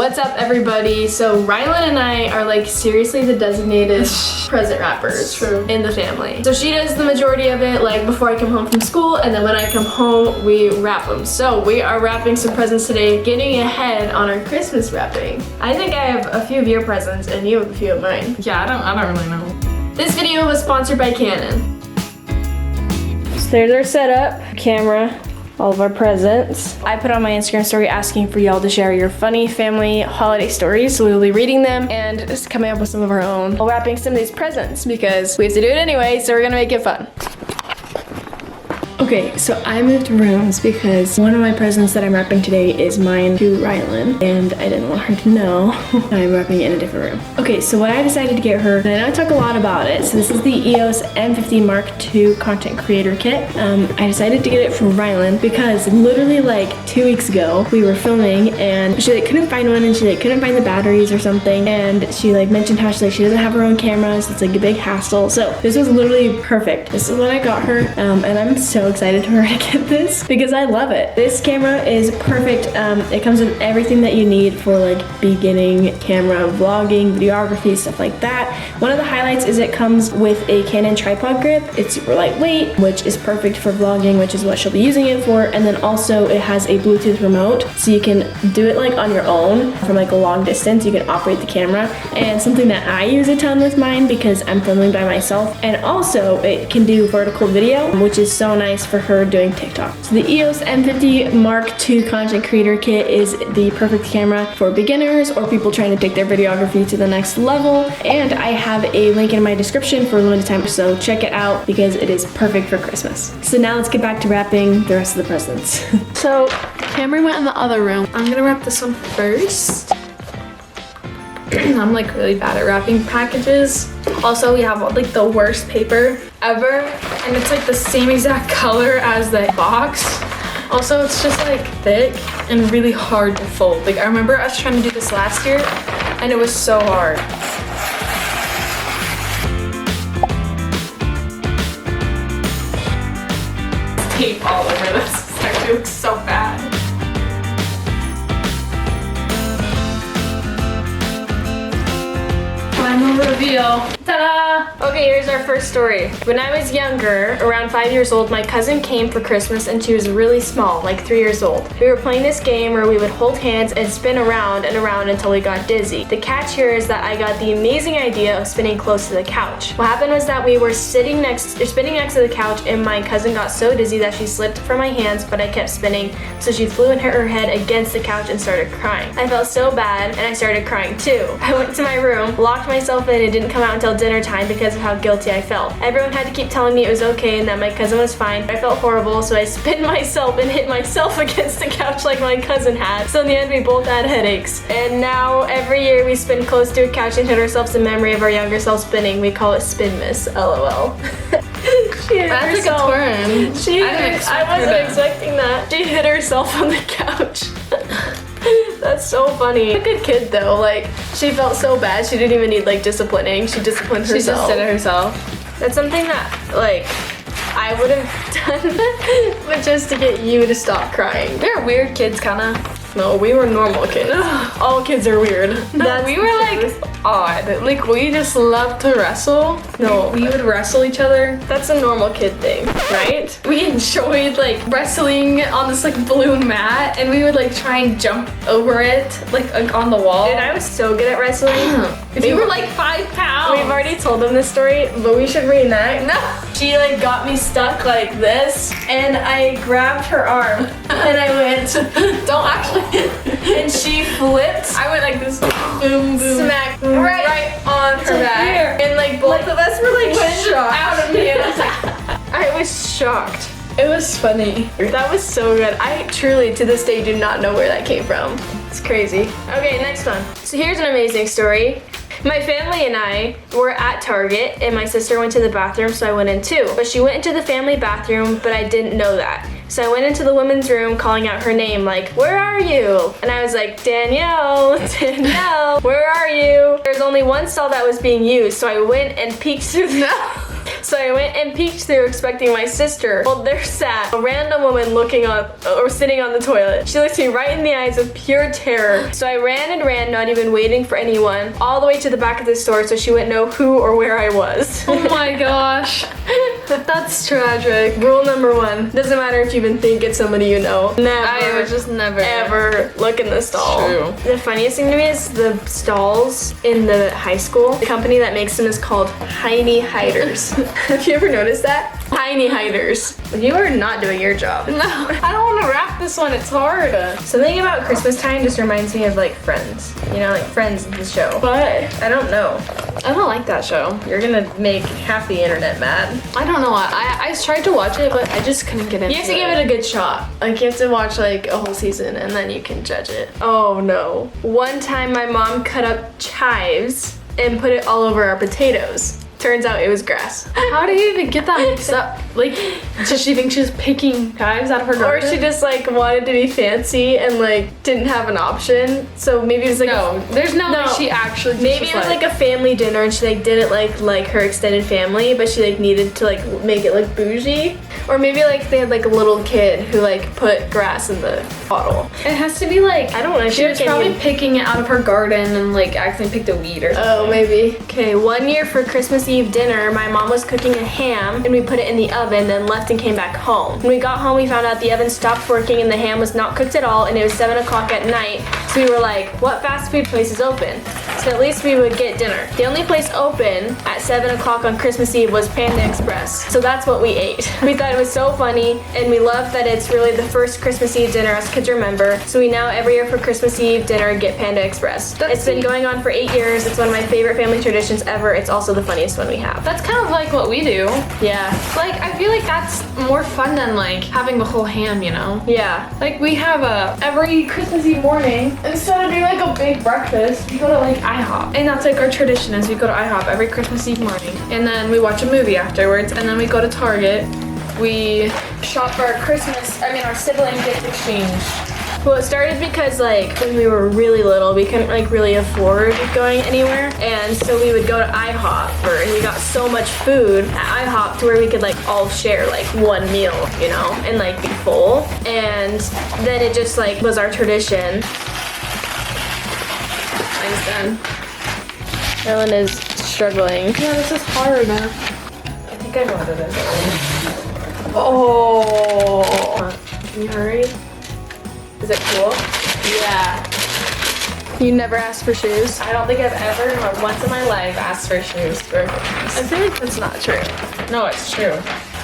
What's up, everybody? So Rylan and I are like seriously the designated present wrappers in the family. So she does the majority of it like before I come home from school, and then when I come home we wrap them. So we are wrapping some presents today, getting ahead on our Christmas wrapping. I think I have a few of your presents and you have a few of mine. Yeah, I don't really know. This video was sponsored by Canon. So there's our setup, camera, all of our presents. I put on my Instagram story asking for y'all to share your funny family holiday stories, so we will be reading them and just coming up with some of our own while wrapping some of these presents because we have to do it anyway, so we're gonna make it fun. Okay, so I moved rooms because one of my presents that I'm wrapping today is mine to Rylan, and I didn't want her to know I'm wrapping it in a different room. Okay, so what I decided to get her, and I know I talk a lot about it, so this is the EOS M50 Mark II Content Creator Kit. I decided to get it for Rylan because literally like 2 weeks ago, we were filming and she like couldn't find one and she like couldn't find the batteries or something, and she like mentioned how she doesn't have her own camera, so it's like a big hassle. So this was literally perfect. This is what I got her, and I'm so excited for her to get this because I love it. This camera is perfect. It comes with everything that you need for like beginning camera vlogging, videography, stuff like that. One of the highlights is it comes with a Canon tripod grip. It's super lightweight, which is perfect for vlogging, which is what she'll be using it for. And then also it has a Bluetooth remote, so you can do it like on your own from like a long distance. You can operate the camera, and something that I use a ton with mine because I'm filming by myself. And also it can do vertical video, which is so nice for her doing TikTok. So the EOS M50 Mark II Content Creator Kit is the perfect camera for beginners or people trying to take their videography to the next level. And I have a link in my description for a limited time, so check it out because it is perfect for Christmas. So now let's get back to wrapping the rest of the presents. So Kamri went in the other room. I'm gonna wrap this one first. I'm like really bad at wrapping packages. Also, we have like the worst paper ever, and it's like the same exact color as the box. Also, it's just like thick and really hard to fold. Like I remember us trying to do this last year and it was so hard. Tape all over this. It actually looks so bad. Final reveal. Ta-da! Okay, here's our first story. When I was younger, around 5 years old, my cousin came for Christmas and she was really small, like 3 years old. We were playing this game where we would hold hands and spin around and around until we got dizzy. The catch here is that I got the amazing idea of spinning close to the couch. What happened was that we were spinning next to the couch, and my cousin got so dizzy that she slipped from my hands, but I kept spinning, so she flew and hit her head against the couch and started crying. I felt so bad and I started crying too. I went to my room, locked myself in, and didn't come out until dinner time because of how guilty I felt. Everyone had to keep telling me it was okay and that my cousin was fine. I felt horrible, so I spun myself and hit myself against the couch like my cousin had. So in the end, we both had headaches. And now every year we spin close to a couch and hit ourselves in memory of our younger self spinning. We call it spin miss, LOL. She hit That's herself. like a twin. I wasn't expecting that. She hit herself on the couch. That's so funny. A good kid though, like she felt so bad she didn't even need like disciplining. She disciplined herself. She just did it herself. That's something that like I would have done, but just to get you to stop crying. They're weird kids, kinda. No, we were normal kids. All kids are weird. No, we were like odd. Like we just loved to wrestle. No, we would wrestle each other. That's a normal kid thing, right? We enjoyed like wrestling on this like balloon mat, and we would like try and jump over it like on the wall. Dude, I was so good at wrestling. If you were like 5 pounds. We've already told them this story, but we should reenact. No. She like got me stuck like this, and I grabbed her arm, and I went, Don't actually. and she flipped. I went like this, boom, boom, Smack right on her back. and like both of us were like shocked. out of me, and I was like, I was shocked. It was funny. That was so good. I truly, to this day, do not know where that came from. It's crazy. Okay, next one. So here's an amazing story. My family and I were at Target, and my sister went to the bathroom, so I went in too. But she went into the family bathroom, but I didn't know that. So I went into the women's room calling out her name, like, where are you? And I was like, Danielle, Danielle, where are you? There's only one stall that was being used, so I went and peeked through the So I went and peeked through expecting my sister. Well, there sat a random woman looking on, or sitting on the toilet. She looked me right in the eyes with pure terror. So I ran and ran, not even waiting for anyone, all the way to the back of the store so she wouldn't know who or where I was. Oh my gosh. That's tragic. Rule number 1, doesn't matter if you even think it's somebody you know. Never. I would just never. Ever look in the stall. True. The funniest thing to me is the stalls in the high school. The company that makes them is called Heiny Hiders. Have you ever noticed that? Heiny Hiders. You are not doing your job. No, I don't want to wrap this one. It's hard. Something about Christmas time just reminds me of like Friends. You know, like Friends is the show. But I don't know. I don't like that show. You're gonna make half the internet mad. I don't know. I tried to watch it, but I just couldn't get into it. You have to give it a good shot. Like, you have to watch like a whole season and then you can judge it. Oh no. One time my mom cut up chives and put it all over our potatoes. Turns out it was grass. How do you even get that mixed up? Like, does she think she was picking chives out of her garden? Or she just like wanted to be fancy and like didn't have an option. So maybe it was like there's no way she actually just maybe it was like a family dinner and she like didn't like her extended family, but she like needed to like make it like bougie. Or maybe like they had like a little kid who like put grass in the bottle. It has to be like, I don't know. she was probably picking it out of her garden and like accidentally picked a weed or something. Oh, maybe. Okay, one year for Christmas Eve dinner, my mom was cooking a ham and we put it in the oven, then left and came back home. When we got home, we found out the oven stopped working and the ham was not cooked at all, and it was 7 o'clock at night. So we were like, what fast food place is open? So at least we would get dinner. The only place open at 7 o'clock on Christmas Eve was Panda Express. So that's what we ate. We thought it was so funny, and we love that it's really the first Christmas Eve dinner us kids remember. So we now every year for Christmas Eve dinner get Panda Express. It's been going on for 8 years. It's one of my favorite family traditions ever. It's also the funniest one we have. That's kind of like what we do. Yeah. Like, I feel like that's more fun than like having the whole ham, you know? Yeah. Like, we have every Christmas Eve morning, instead of doing like a big breakfast, we go to like IHOP. And that's like our tradition, is we go to IHOP every Christmas Eve morning. And then we watch a movie afterwards, and then we go to Target. We shop for our sibling gift exchange. Well, it started because like when we were really little, we couldn't like really afford going anywhere, and so we would go to IHOP, and we got so much food at IHOP to where we could like all share like one meal, you know, and like be full. And then it just like was our tradition. Mine's done. Ellen is struggling. Yeah, this is hard. I think I know what it is already. Oh! Can you hurry? Is it cool? Yeah. You never asked for shoes? I don't think I've ever, not once in my life, asked for shoes for Christmas. I feel like that's not true. No, it's true.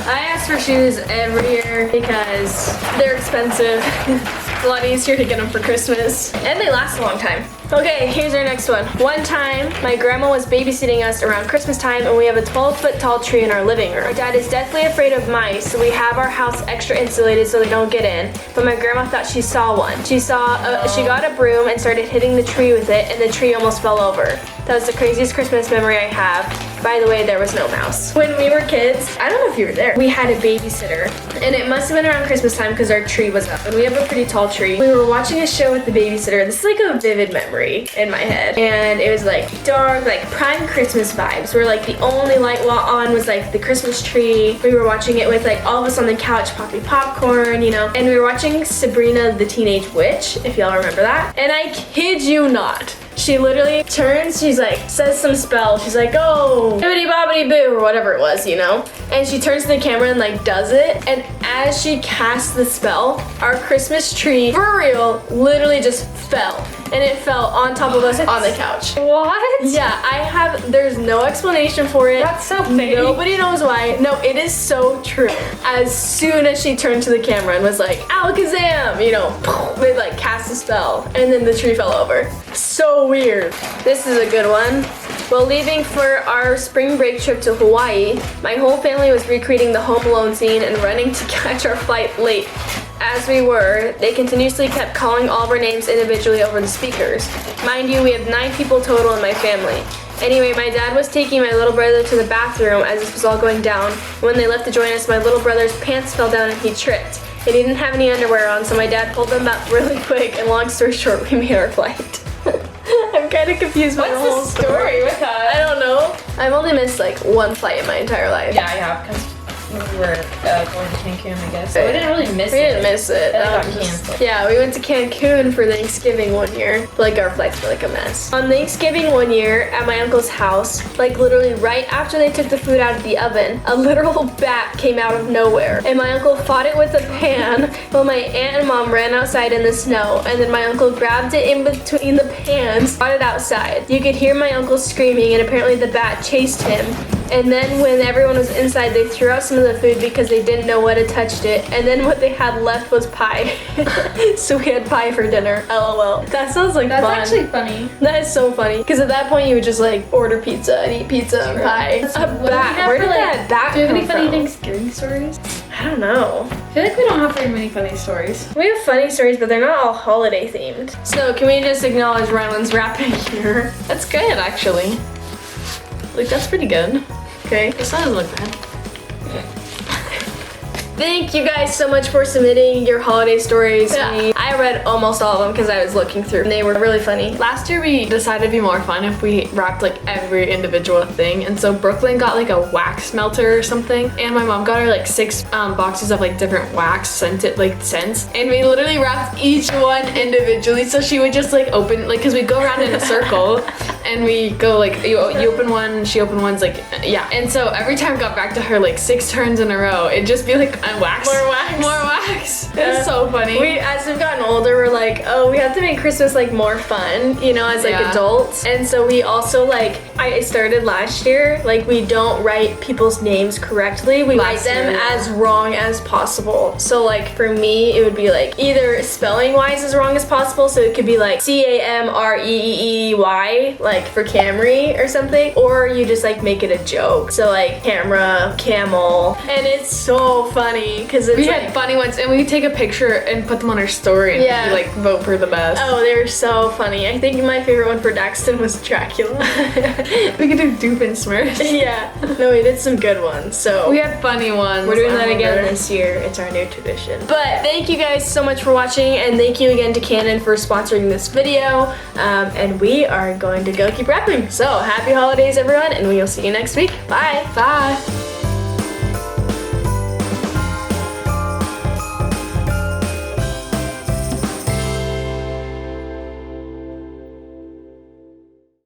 I ask for shoes every year because they're expensive. It's a lot easier to get them for Christmas. And they last a long time. Okay, here's our next one. One time, my grandma was babysitting us around Christmas time, and we have a 12-foot tall tree in our living room. My dad is deathly afraid of mice, so we have our house extra insulated so they don't get in. But my grandma thought she saw one. She got a broom and started hitting the tree with it, and the tree almost fell over. That was the craziest Christmas memory I have. By the way, there was no mouse. When we were kids, I don't know if you were there, we had a babysitter, and it must have been around Christmas time because our tree was up, and we have a pretty tall tree. We were watching a show with the babysitter. This is like a vivid memory in my head, and it was like dark, like prime Christmas vibes, where like the only light on was like the Christmas tree. We were watching it with like all of us on the couch popping popcorn, you know, and we were watching Sabrina the Teenage Witch, if y'all remember that. And I kid you not, she literally turns, she's like, says some spell. She's like, oh, bibbidi bobbidi boo, or whatever it was, you know? And she turns to the camera and like does it. And as she casts the spell, our Christmas tree, for real, literally just fell. And it fell on top of us on the couch. What? Yeah, there's no explanation for it. That's so fake. Nobody knows why. No, it is so true. As soon as she turned to the camera and was like, Alakazam, you know, they like cast a spell, and then the tree fell over. So weird. This is a good one. While leaving for our spring break trip to Hawaii, my whole family was recreating the Home Alone scene and running to catch our flight late. As we were, they continuously kept calling all of our names individually over the speakers. Mind you, we have 9 people total in my family. Anyway, my dad was taking my little brother to the bathroom as this was all going down. When they left to join us, my little brother's pants fell down and he tripped. He didn't have any underwear on, so my dad pulled them up really quick, and long story short, we made our flight. I'm kind of confused by the whole story with that? I don't know. I've only missed like one flight in my entire life. Yeah, I have, because we were going to Cancun, I guess. So we didn't really miss it. We didn't miss it. It got canceled. Yeah, we went to Cancun for Thanksgiving one year. Like our flights were like a mess. On Thanksgiving one year at my uncle's house, like literally right after they took the food out of the oven, a literal bat came out of nowhere. And my uncle fought it with a pan while my aunt and mom ran outside in the snow. And then my uncle grabbed it in between the pans, brought it outside. You could hear my uncle screaming, and apparently the bat chased him. And then when everyone was inside, they threw out some of the food because they didn't know what had touched it. And then what they had left was pie. So we had pie for dinner. LOL. That sounds like That's fun. actually funny. That is so funny. Because at that point, you would just like order pizza and eat pizza and pie. A bat. Where did that bat Do you have any come funny from? Thanksgiving stories? I don't know. I feel like we don't have very many funny stories. We have funny stories, but they're not all holiday themed. So can we just acknowledge Rylan's rapping here? That's good, actually. Like, that's pretty good. Okay. This one doesn't look bad. Thank you guys so much for submitting your holiday stories to Yeah. me. I read almost all of them because I was looking through and they were really funny. Last year we decided it'd be more fun if we wrapped like every individual thing, and so Brooklyn got like a wax melter or something, and my mom got her like 6 boxes of like different wax scents, and we literally wrapped each one individually. So she would just like open, like, because we go around in a circle and we go like you open one, she opened one's like, yeah, and so every time it got back to her like 6 turns in a row, it'd just be like wax, More wax. more wax. It's so funny. As we've gotten older, we're like, oh, we have to make Christmas like more fun, you know, as like Yeah. adults. And so we also like, I started last year, like we don't write people's names correctly. We write Last them year, yeah. as wrong as possible. So like for me, it would be like either spelling wise as wrong as possible. So it could be like Camreey, like for Kamri or something. Or you just like make it a joke. So like camera, camel. And it's so funny because it's We like, had funny ones, and we would take a picture and put them on our story and Yeah. like vote for the best. oh, they were so funny. I think my favorite one for Daxton was Dracula. We could do dupe and smurfs. Yeah. No, we did some good ones. So We had funny ones. we're doing that I'm again over. this year. It's our new tradition. But thank you guys so much for watching, and thank you again to Canon for sponsoring this video. And we are going to go keep rapping. So happy holidays, everyone, and we will see you next week. Bye. Bye.